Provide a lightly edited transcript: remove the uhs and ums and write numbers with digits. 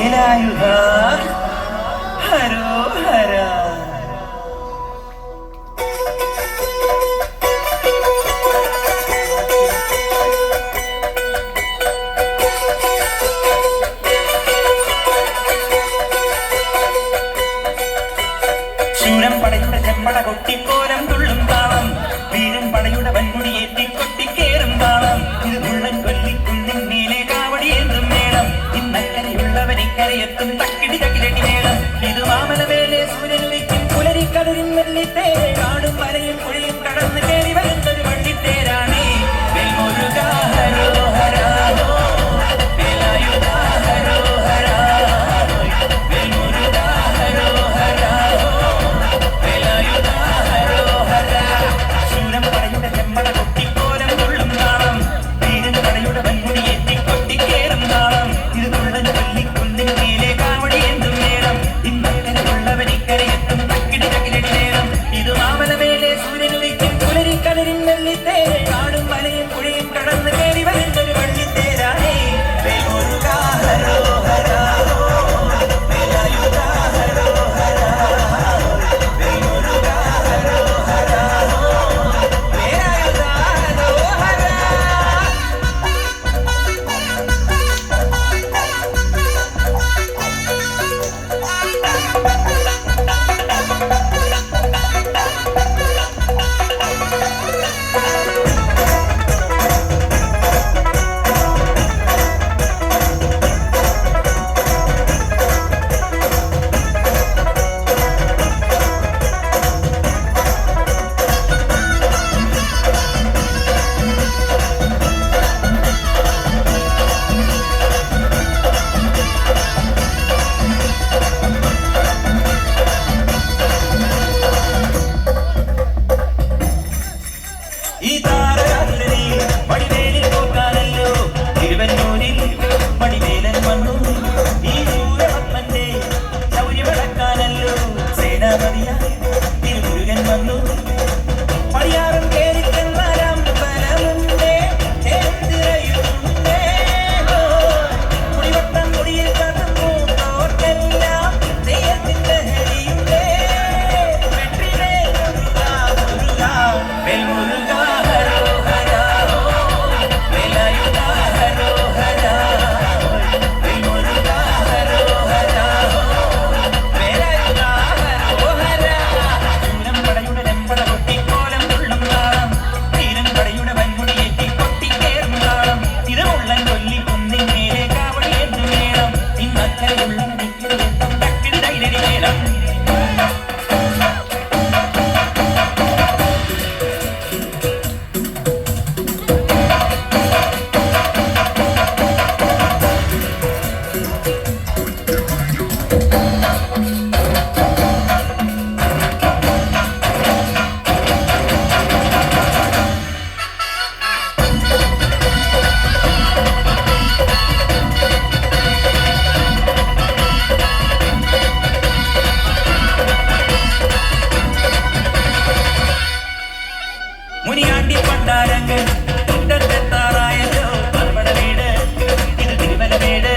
വേലായുധ ഹരോഹര. ശൂരം പടയുടെ ചെമ്പട കൊട്ടിക്കോലം തുള്ളും താളം, വീരും പടയുടെ വൻമുടിയേറ്റി കൊട്ടിക്കേറും താളം. ഇത് മുള്ളൻ കൊല്ലിക്കുന്നിൻ മേലെ കാവടിയേന്തും മേളം, ഇന്നക്കരയുള്ളവരിക്കരയെത്തും തക്കിടി തകിലടി മേളം. ഇത് മാമലമേലെ സൂര്യനുദിക്കും പുലരിക്കടലിൻ വെള്ളിത്തേരെ, കാടും മലയും പുഴയും കടന്ന് കയറി വരുന്നൊരു വള്ളിത്തേരാണേ. വെൽമുരുക ഹരോഹര വേലായുധ ഹരോഹര, വെൽമുരുക ഹരോഹര വേലായുധ ഹരോഹര. ശൂരം പടയുടെ ചെമ്മട കൊട്ടിക്കോലം തുള്ളും താളം, വീരൻ പടയുടെ വൻമുടിയേറ്റി കൊട്ടിക്കേറും താളം. ഇത് തുള്ളൻ കൊല്ലിക്കുന്നിൻ മേലെ കാവടിയേന്തും മേളം, ഇന്നക്കരയുള്ളവരിക്കരയെത്തും തക്കിടി തകിലടി മേളം. ഇത് മാമലമേലെ സൂര്യനുദിക്കും പുലരിക്കടലിൻ വെള്ളിത്തേരെ, കാടും മലയും പുഴയും കടന്ന് കയറി വരുന്നൊരു വള്ളിത്തേരാണേ. വെൽമുരുക ഹരോഹര വേലായുധ ഹരോഹര, വെൽമുരുക ഹരോഹര വേലായുധ ഹരോഹര. ഈ താരരാത്രി മടിവേലിൽ പോക്കാനല്ലോ തിരുവന്നൂരിൽ മടിവേലൻ വന്നു. ഈ സൂര്യപത്മന്റെ ശൗര്യവിളക്കാനല്ലോ സേനാപതിയായി തിരുമുരുകൻ വന്നു. പടിയാറും കേറിക്കെന്നാലും ബലമുണ്ടേ, ചേർത്തിരയുണ്ടേ. മുടിവട്ടം മുടിയിൽ കത്തുമ്പോ തോർത്തെല്ലാം തെയ്യത്തിന്റെ ഹരിയുണ്ടേ. വെற்றிവേൽ മുരുക മുരുക വെൽമുരുക ഹരോഹര വേലായുധ ഹരോഹര, വെൽമുരുക ഹരോഹര വേലായുധ ഹരോഹര. ശൂരം പടയുടെ ചെമ്പട കൊട്ടിക്കോലം തുള്ളും താളം, വീരൻ പടയുടെ വൻമുടിയേറ്റി കൊട്ടിക്കേറും താളം. ഇത് മുള്ളൻ കൊല്ലിക്കുന്നിൻ മേലെ കാവടിയേന്തും മേളം, ഇന്നക്കരയുള്ളവരിക്കരയെത്തും തക്കിടി തകിലടി മേളം. മുനിയാണ്ടി പണ്ടാരങ്ങൾ മുറ്റത്തെത്താറായല്ലോ പറവട വീട്, ഇത് തിരുമല വീട്.